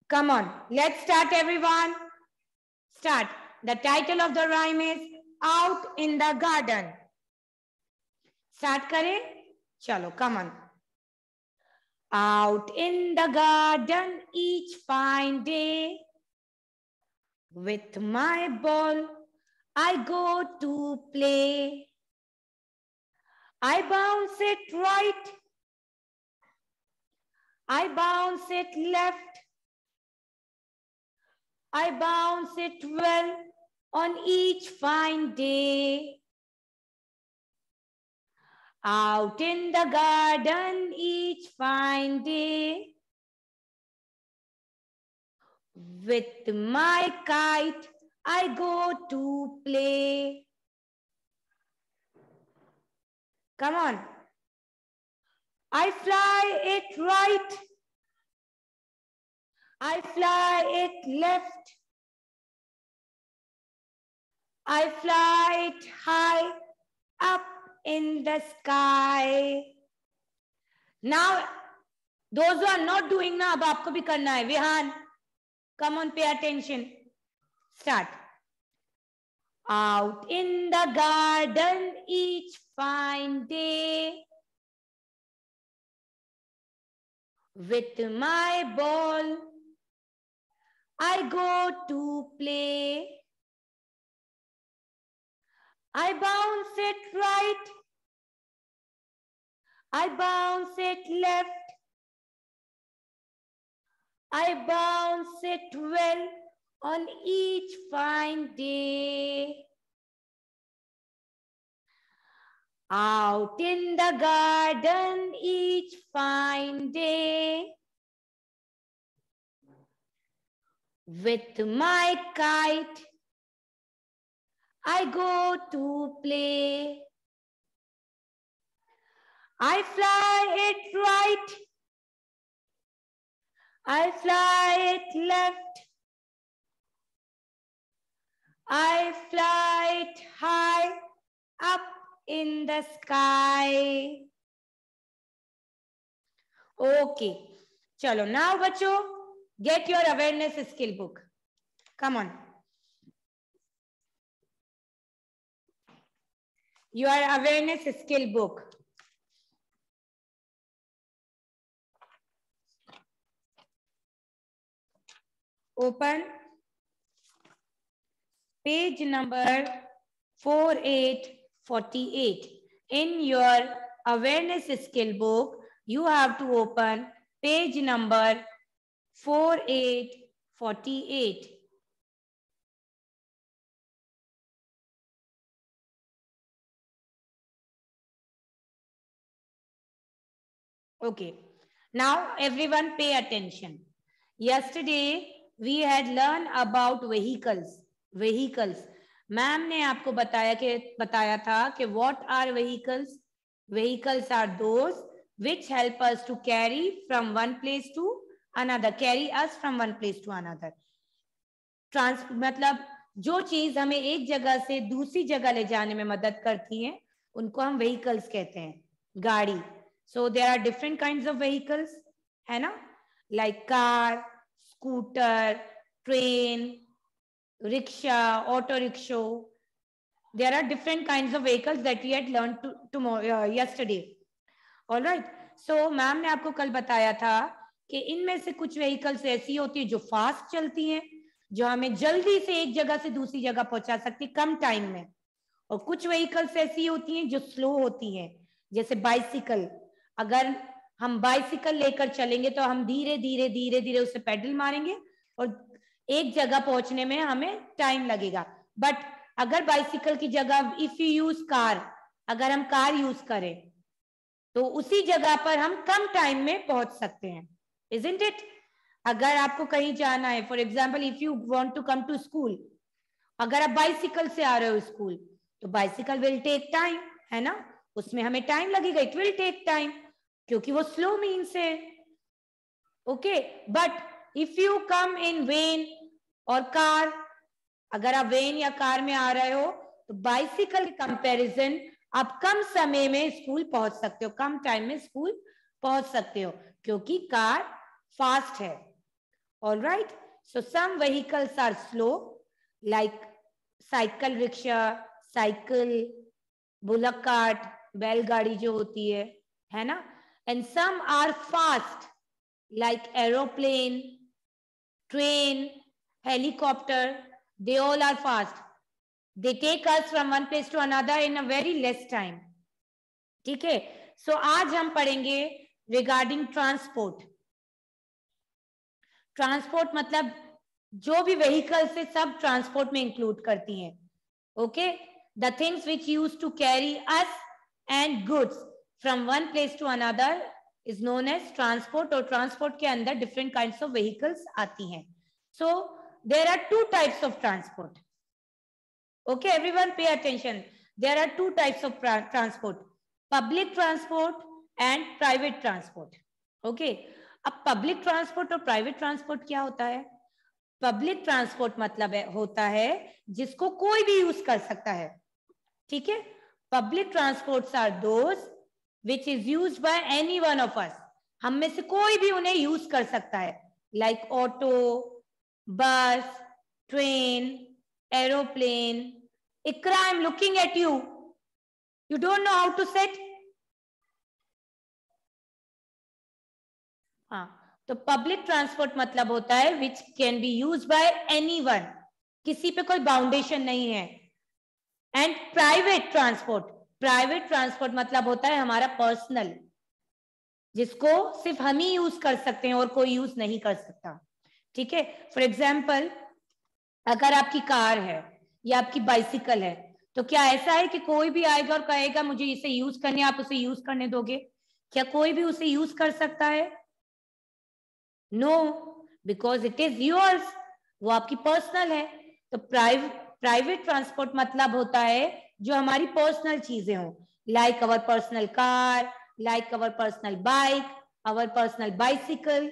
Come on, let's start everyone. Start. The title of the rhyme is Out in the Garden. Start करें? चलो, come on. Out in the garden each fine day, with my ball I go to play. I bounce it right, I bounce it left, I bounce it well on each fine day. Out in the garden each fine day, with my kite I go to play. Come on. I fly it right, I fly it left, I fly it high up in the sky. Now, those who are not doing ना, अब आपको भी करना है. Vihan, come on, pay attention. Start. Out in the garden each fine day, with my ball I go to play. I bounce it right, I bounce it left, I bounce it well on each fine day. Out in the garden each fine day, with my kite I go to play. I fly it right, I fly it left, I fly it high up in the sky. Okay, chalo now बच्चों, get your awareness skill book. Come on. Your awareness skill book. Open page number 4848. In your awareness skill book, you have to open page number 4848. Okay, now everyone pay attention. Yesterday we had learned about vehicles. Ma'am ने आपको बताया था कि what are vehicles? Vehicles are those which help us to carry from one place to another, carry us from one place to another. मतलब जो चीज हमें एक जगह से दूसरी जगह ले जाने में मदद करती हैं, उनको हम vehicles कहते हैं, गाड़ी. So there are different kinds of vehicles, है ना? Like car, scooter, train, rickshaw, auto rickshaw. There are different kinds of vehicles that we had learned yesterday. All right. So ma'am ने आपको कल बताया था कि इनमें से कुछ vehicles ऐसी होती है जो fast चलती हैं, जो हमें जल्दी से एक जगह से दूसरी जगह पहुंचा सकती है कम टाइम में, और कुछ vehicles ऐसी होती हैं जो slow होती हैं, जैसे बाइसिकल. अगर हम बाइसिकल लेकर चलेंगे तो हम धीरे धीरे धीरे धीरे उससे पेडल मारेंगे और एक जगह पहुंचने में हमें टाइम लगेगा. बट अगर बाइसिकल की जगह इफ यू यूज कार, अगर हम कार यूज करें तो उसी जगह पर हम कम टाइम में पहुंच सकते हैं. Isn't it? अगर आपको कहीं जाना है, for example if you want to come to school, अगर आप बाइसिकल से आ रहे हो स्कूल तो बाइसिकल विल टेक टाइम, है ना? उसमें हमें टाइम लगेगा, इट विल टेक टाइम, क्योंकि वो स्लो मीन्स है. Okay, but if you come in when और कार, अगर आप वेन या कार में आ रहे हो तो बाइसिकल के कंपैरिजन आप कम समय में स्कूल पहुंच सकते हो, कम टाइम में स्कूल पहुंच सकते हो, क्योंकि कार फास्ट है. All right, so some vehicles are slow, like cycle rickshaw, cycle, bullock cart, बैलगाड़ी जो होती है ना, and some are fast like aeroplane, train, helicopter, they all are fast, they take us from one place to another in a very less time. ठीक है, सो आज हम पढ़ेंगे रिगार्डिंग ट्रांसपोर्ट. ट्रांसपोर्ट मतलब जो भी व्हीकल से सब ट्रांसपोर्ट में इंक्लूड करती हैं. Okay, the things which use to carry us and goods from one place to another is known as transport. और ट्रांसपोर्ट के अंदर डिफरेंट काइंड्स ऑफ व्हीकल्स आती हैं. So there are two types of transport. Okay everyone, pay attention. There are two types of transport, public transport and private transport. Okay, अब public transport और private transport क्या होता है? Public transport मतलब होता है जिसको कोई भी यूज कर सकता है. ठीक है, public transports are those which is used by any one of us. हम में से कोई भी उन्हें यूज कर सकता है, लाइक ऑटो, बस, train, aeroplane. Ikra, I'm looking at you. You don't know how to sit? हाँ, तो पब्लिक ट्रांसपोर्ट मतलब होता है which can be use by anyone, किसी पे कोई बाउंडेशन नहीं है. एंड प्राइवेट ट्रांसपोर्ट मतलब होता है हमारा पर्सनल, जिसको सिर्फ हम ही यूज कर सकते हैं और कोई यूज नहीं कर सकता. ठीक है, फॉर एग्जाम्पल अगर आपकी कार है या आपकी बाइसिकल है, तो क्या ऐसा है कि कोई भी आएगा और कहेगा मुझे इसे यूज करने, आप उसे यूज करने दोगे? क्या कोई भी उसे यूज कर सकता है? No, because it is yours, वो आपकी पर्सनल है. तो प्राइवेट ट्रांसपोर्ट मतलब होता है जो हमारी पर्सनल चीजें हो, like our personal car, like our personal bike, our personal bicycle,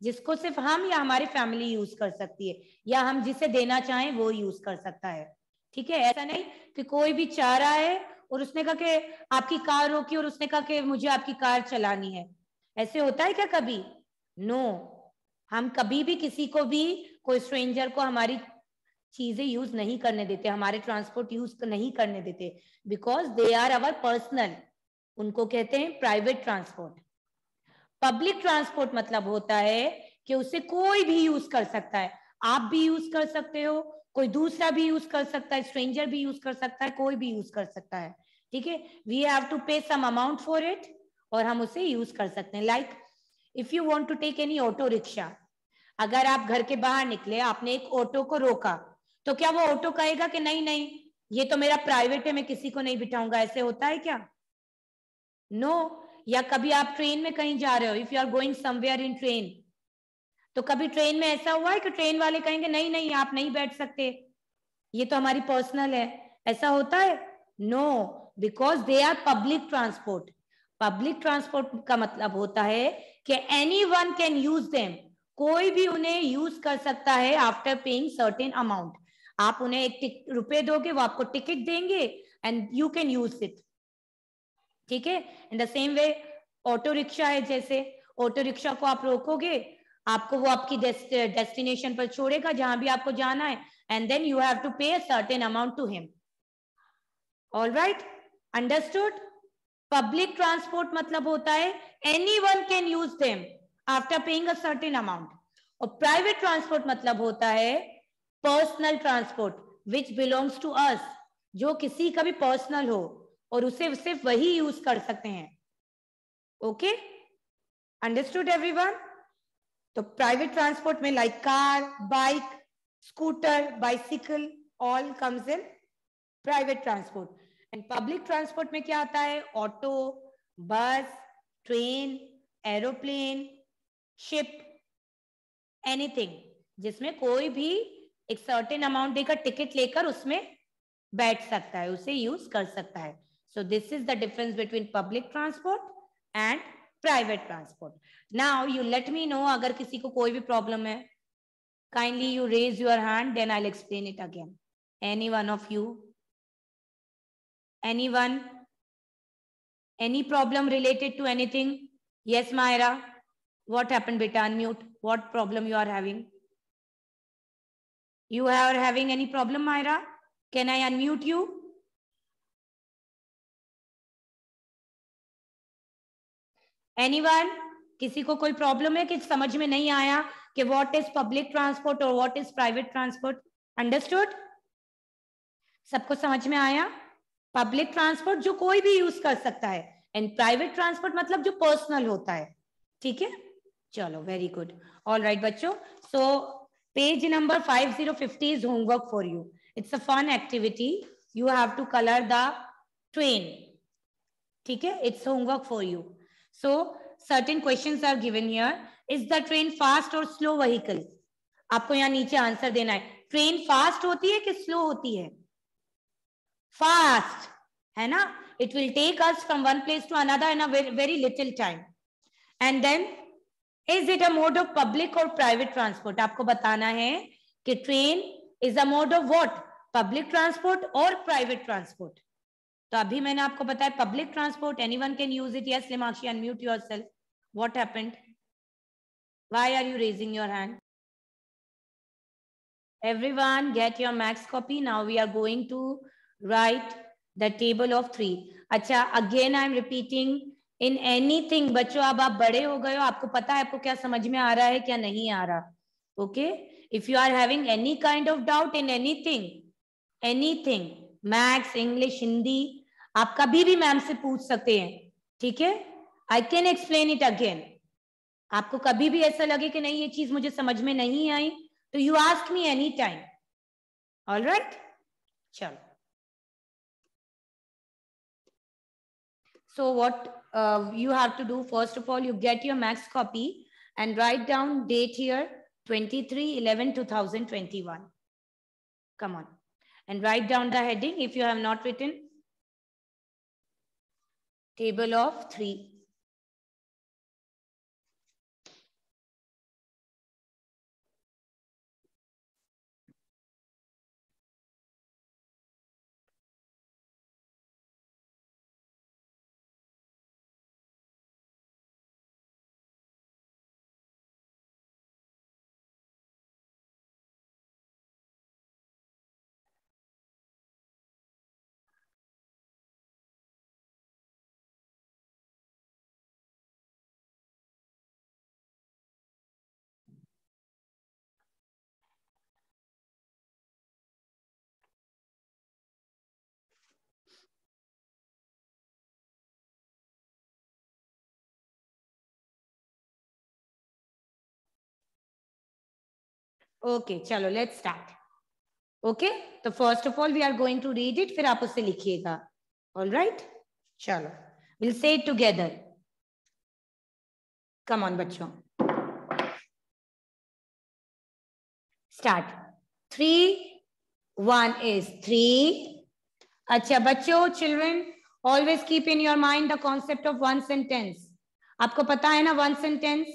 जिसको सिर्फ हम या हमारी फैमिली यूज कर सकती है, या हम जिसे देना चाहें वो यूज कर सकता है. ठीक है, ऐसा नहीं कि कोई भी चाह रहा है और उसने कहा कि आपकी कार रोकी और उसने कहा कि मुझे आपकी कार चलानी है. ऐसे होता है क्या कभी? नो, हम कभी भी किसी को भी, कोई स्ट्रेंजर को हमारी चीजें यूज नहीं करने देते, हमारे ट्रांसपोर्ट यूज नहीं करने देते, because they are our personal. उनको कहते हैं प्राइवेट ट्रांसपोर्ट. पब्लिक ट्रांसपोर्ट मतलब होता है कि उसे कोई भी यूज कर सकता है. आप भी यूज कर सकते हो, कोई दूसरा भी यूज कर सकता है, स्ट्रेंजर भी यूज कर सकता है, कोई भी यूज कर सकता है. ठीक है, वी हैव टू पे सम अमाउंट फॉर इट और हम उसे यूज कर सकते हैं. Like if you want to take any auto rickshaw, अगर आप घर के बाहर निकले, आपने एक ऑटो को रोका, तो क्या वो ऑटो कहेगा कि नहीं नहीं ये तो मेरा प्राइवेट है, मैं किसी को नहीं बिठाऊंगा? ऐसे होता है क्या? नो. या कभी आप ट्रेन में कहीं जा रहे हो, if you are going somewhere in train, तो कभी ट्रेन में ऐसा हुआ है कि ट्रेन वाले कहेंगे नहीं नहीं आप नहीं बैठ सकते, ये तो हमारी पर्सनल है? ऐसा होता है? No, because they are public transport. Public transport का मतलब होता है कि any one can use them, कोई भी उन्हें यूज कर सकता है आफ्टर पेइंग सर्टेन अमाउंट. आप उन्हें एक रुपए दोगे, वो आपको टिकट देंगे and you can use it. ठीक है, in the same way auto rickshaw है, जैसे ऑटो रिक्शा को आप रोकोगे, आपको वो आपकी डेस्टिनेशन पर छोड़ेगा जहां भी आपको जाना है, and then you have to pay a certain amount to him. All right, understood? Public transport मतलब होता है anyone can use them after paying a certain amount. और private transport मतलब होता है personal transport which belongs to us, जो किसी का भी पर्सनल हो और उसे सिर्फ वही यूज कर सकते हैं. Okay, understood everyone? तो प्राइवेट ट्रांसपोर्ट में like car, bike, scooter, bicycle, all comes in private transport. And public transport में क्या आता है? ऑटो, बस, ट्रेन, एरोप्लेन, शिप, एनीथिंग जिसमें कोई भी एक सर्टेन अमाउंट देकर टिकट लेकर उसमें बैठ सकता है, उसे यूज कर सकता है. So this is the difference between public transport and private transport. Now you let me know अगर किसी को कोई भी प्रॉब्लम है. Kindly you raise your hand, then I will explain it again. Any one of you? Anyone? Any problem related to anything? Yes, Myra. What happened, beta? Unmute. What problem you are having? You are having any problem, Myra? Can I unmute you? Anyone? किसी को कोई problem है कि समझ में नहीं आया कि व्हाट इज पब्लिक ट्रांसपोर्ट और what is private transport? Understood? सबको समझ में आया? पब्लिक ट्रांसपोर्ट जो कोई भी यूज कर सकता है, एंड प्राइवेट ट्रांसपोर्ट मतलब जो पर्सनल होता है. ठीक है, चलो, वेरी गुड. ऑल राइट बच्चों, so page number 5050 is homework for you. It's a fun activity. You have to color the train. ठीक है, it's homework for you. So certain questions are given here. Is the train fast or slow vehicle? आपको यहाँ नीचे answer देना है. Train fast होती है कि स्लो होती है? फास्ट है ना. It will take us from one place to another in a very, very little time. And then, is it a mode of public or private transport? आपको बताना है कि train is a mode of what? Public transport or private transport? तो अभी मैंने आपको बताया public transport. Anyone can use it. Yes Limakshi, unmute yourself. What happened? Why are you raising your hand? Everyone get your max copy. Now we are going to write the table of 3. अच्छा, again I am repeating, in anything बच्चों अब आप बड़े हो गए हो, आपको पता है आपको क्या समझ में आ रहा है क्या नहीं आ रहा. Okay, if you are having any kind of doubt in anything, maths, English, Hindi, आप कभी भी मैम से पूछ सकते हैं. ठीक है, I can explain it again. आपको कभी भी ऐसा लगे कि नहीं ये चीज मुझे समझ में नहीं आई, तो you ask me any time. All right, चलो. So what you have to do, first of all, you get your max copy and write down date here 23/11/2021. Come on, and write down the heading if you have not written. Table of 3. Okay, चलो, let's start. Okay, तो first of all we are going to read it, फिर आप उससे लिखिएगा. All right, चलो, we'll say it together. Come on बच्चों, start. 3, 1 is 3. अच्छा बच्चों, children, always keep in your mind the concept of one sentence. आपको पता है ना, one sentence,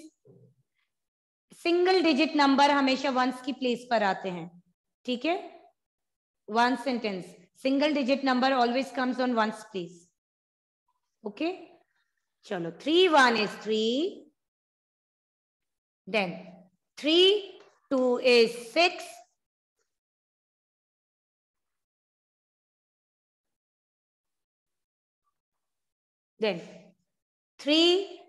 single digit number हमेशा वंस की प्लेस पर आते हैं. ठीक है, one sentence, single digit number always comes on ones place. Okay, चलो, 3, 1 is 3. Then 3, 2 is 6. Then 3,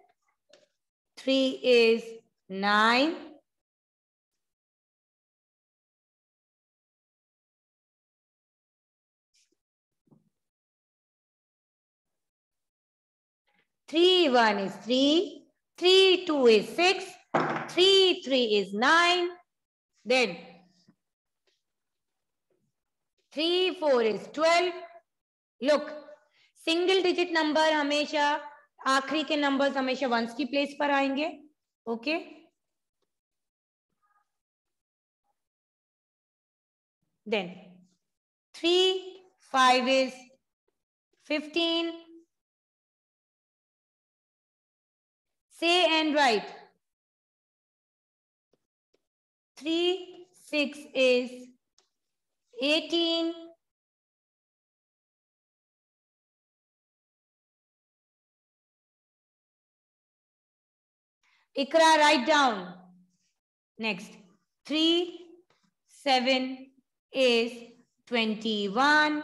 3 is 9. 3, 1 is 3. 3, 2 is 6. 3, 3 is 9. Then 3, 4 is 12. Look, single digit number हमेशा, आखिरी के नंबर्स हमेशा वंस की प्लेस पर आएंगे. Okay, then 3, 5 is 15. Say and write. 3, 6 is 18. Ikra, write down. Next, 3, 7 is 21.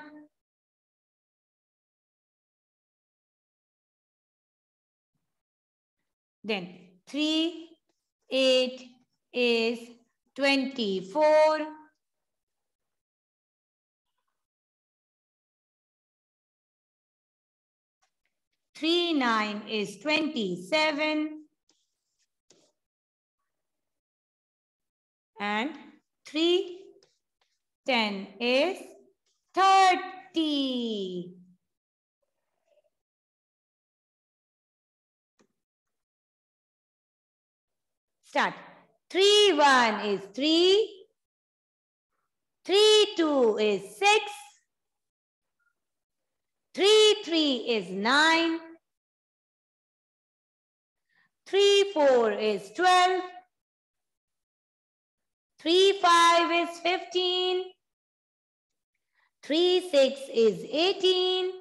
Then 3, 8 is 24. Three, 9 is 27. And 3, 10 is 30. Start. 3, 1 is 3. 3, 2 is 6. 3, 3 is 9. 3, 4 is 12. 3, 5 is 15. 3, 6 is 18.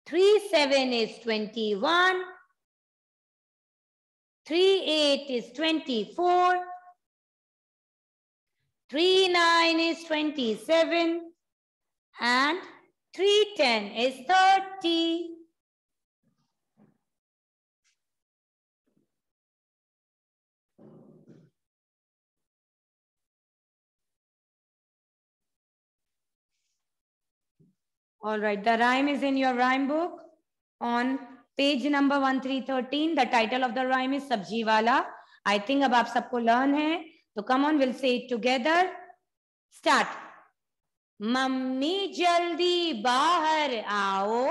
3, 7 is 21. 3, 8 is 24. 3, 9 is 27. And 3, 10 is 30. All right, the rhyme is in your rhyme book on page number 1313. The title of the rhyme is Sabji Wala. I think अब आप सबको learn है, तो come on, we'll say it together. Start. Mummy जल्दी बाहर आओ,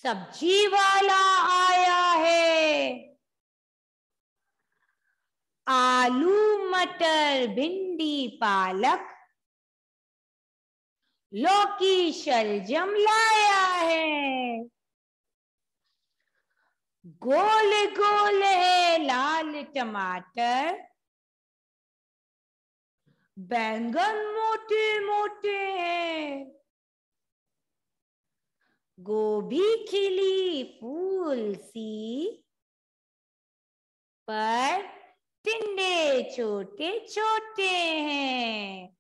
सब्जी वाला आया है। आलू मटर भिंडी पालक लौकी शलजम लाया है। गोल गोल है लाल टमाटर, बैंगन मोटे मोटे हैं। गोभी खिली फूल सी, पर टिंडे छोटे छोटे हैं।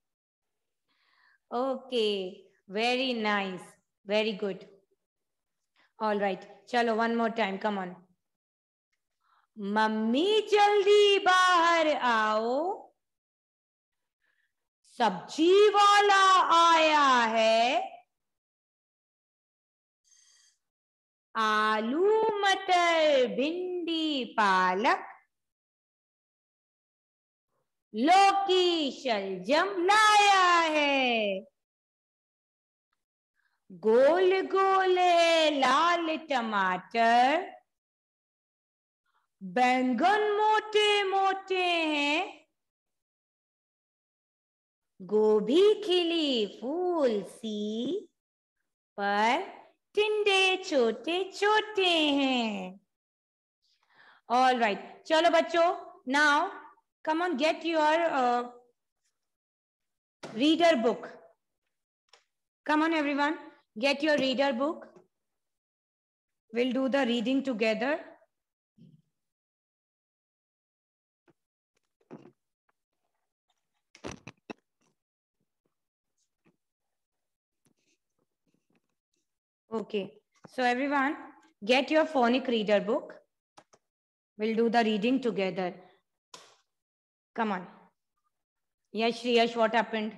Okay, very nice, very good. All right, chalo one more time, come on. Mummy जल्दी बाहर आओ, सब्जी वाला आया है। आलू मटर भिंडी पालक लौकी शलजम लाया है। गोल गोल है लाल टमाटर, बैंगन मोटे मोटे हैं। गोभी खिली फूल सी, पर टिंडे छोटे छोटे हैं। All right, चलो बच्चों, now come on, get your reader book. Come on everyone, get your reader book. We'll do the reading together. Okay, so everyone, get your phonic reader book. We'll do the reading together. Come on. Yash, Yash, what happened?